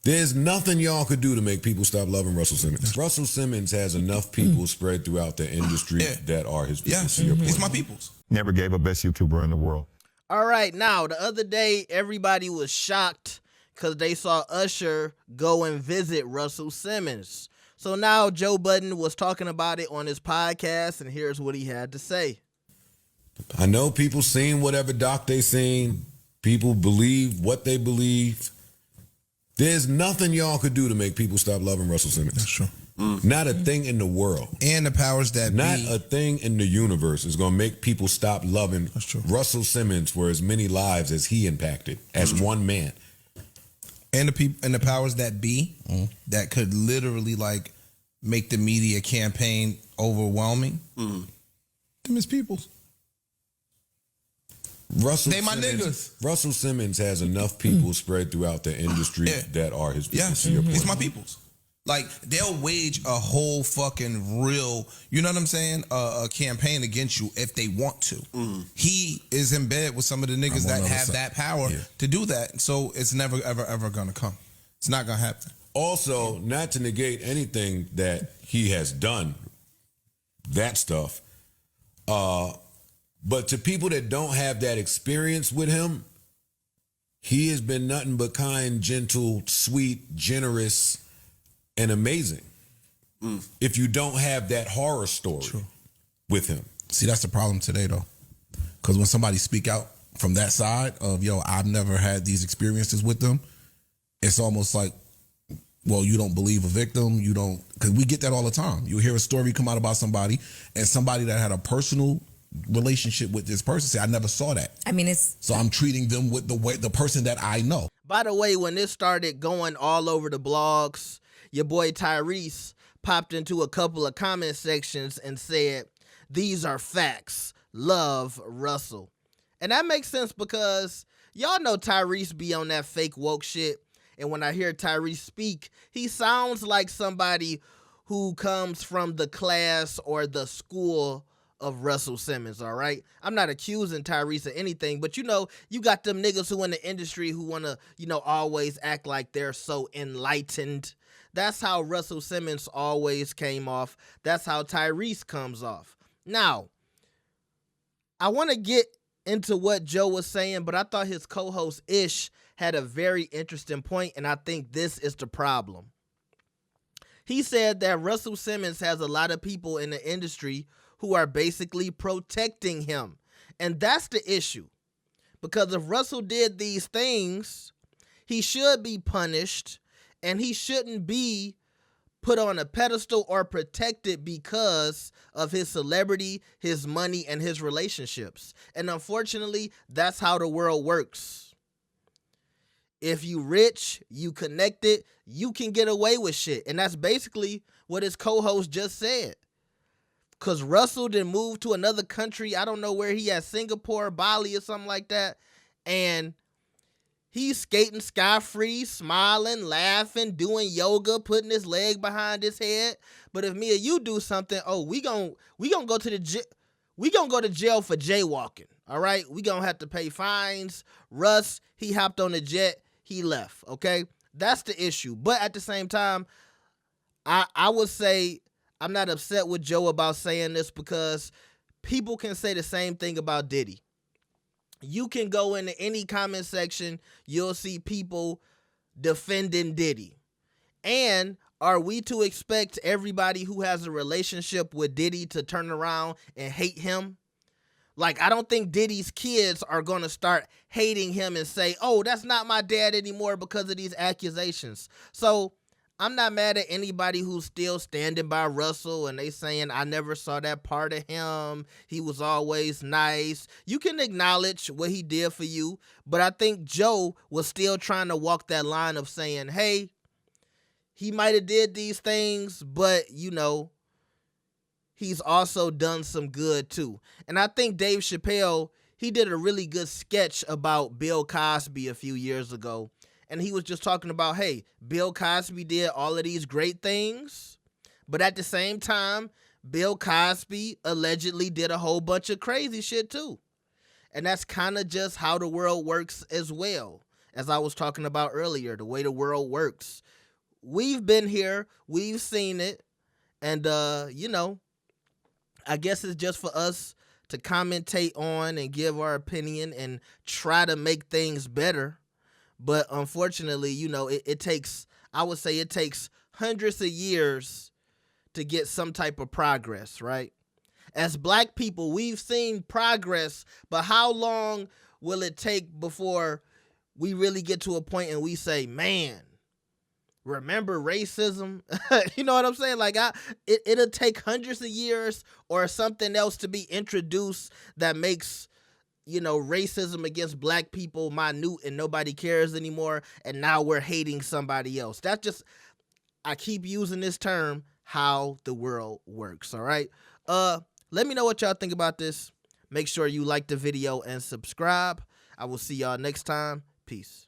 There's nothing y'all could do to make people stop loving Russell Simmons. Russell Simmons has enough people spread throughout the industry that are his people. Yes, he's my peoples. Never gave a best YouTuber in the world. All right, now, the other day, everybody was shocked because they saw Usher go and visit Russell Simmons. So now Joe Budden was talking about it on his podcast, and here's what he had to say. I know people seen whatever doc they seen. People believe what they believe. There's nothing y'all could do to make people stop loving Russell Simmons. That's true. Not a thing in the world. And the powers that Not be. a thing in the universe is going to make people stop loving Russell Simmons for as many lives as he impacted as one man. And the powers that be that could literally like make the media campaign overwhelming. Them is peoples. They my niggas. Russell Simmons has enough people spread throughout the industry that are his people. Yes, it's my peoples. Like, they'll wage a whole fucking real, you know what I'm saying, a campaign against you if they want to. He is in bed with some of the niggas that have that power to do that. So it's never, ever, ever going to come. It's not going to happen. Also, not to negate anything that he has done, that stuff, but to people that don't have that experience with him, he has been nothing but kind, gentle, sweet, generous, and amazing. If you don't have that horror story with him. See, that's the problem today, though. Because when somebody speak out from that side of, yo, I've never had these experiences with them, it's almost like, well, you don't believe a victim. You don't, because we get that all the time. You hear a story come out about somebody, and somebody that had a personal relationship with this person say, I never saw that. I mean, it's... So I'm treating them with the person that I know. By the way, when this started going all over the blogs, your boy Tyrese popped into a couple of comment sections and said, these are facts. Love Russell. And that makes sense because y'all know Tyrese be on that fake woke shit. And when I hear Tyrese speak, he sounds like somebody who comes from the class or the school of Russell Simmons, all right? I'm not accusing Tyrese of anything, but you know, you got them niggas who in the industry who want to, you know, always act like they're so enlightened. That's how Russell Simmons always came off. That's how Tyrese comes off. Now, I want to get into what Joe was saying, but I thought his co-host Ish had a very interesting point, and I think this is the problem. He said that Russell Simmons has a lot of people in the industry who are basically protecting him. And that's the issue. Because if Russell did these things, he should be punished, and he shouldn't be put on a pedestal or protected because of his celebrity, his money, and his relationships. And unfortunately, that's how the world works. If you rich, you connected, you can get away with shit. And that's basically what his co-host just said. Because Russell didn't move to another country. I don't know where he at, Singapore, Bali, or something like that. And he's skating sky-free, smiling, laughing, doing yoga, putting his leg behind his head. But if me or you do something, we gonna go to jail for jaywalking. All right? We gonna have to pay fines. Russ, he hopped on the jet, he left. Okay? That's the issue. But at the same time, I would say I'm not upset with Joe about saying this because people can say the same thing about Diddy. You can go into any comment section, you'll see people defending Diddy. And are we to expect everybody who has a relationship with Diddy to turn around and hate him? Like, I don't think Diddy's kids are going to start hating him and say, oh, that's not my dad anymore because of these accusations. So I'm not mad at anybody who's still standing by Russell and they saying, I never saw that part of him. He was always nice. You can acknowledge what he did for you, but I think Joe was still trying to walk that line of saying, hey, he might have did these things, but, you know, he's also done some good too. And I think Dave Chappelle, he did a really good sketch about Bill Cosby a few years ago. And he was just talking about, hey, Bill Cosby did all of these great things, but at the same time, Bill Cosby allegedly did a whole bunch of crazy shit too. And that's kind of just how the world works as well. as I was talking about earlier, the way the world works. We've been here, we've seen it, and you know, I guess it's just for us to commentate on and give our opinion and try to make things better. But unfortunately, you know, it takes, I would say it takes hundreds of years to get some type of progress, right? As black people, we've seen progress, but how long will it take before we really get to a point and we say, man, remember racism? You know what I'm saying? Like, it'll take hundreds of years or something else to be introduced that makes, you know, racism against black people minute and nobody cares anymore. And now we're hating somebody else. That's just, I keep using this term, how the world works. All right. Let me know what y'all think about this. Make sure you like the video and subscribe. I will see y'all next time. Peace.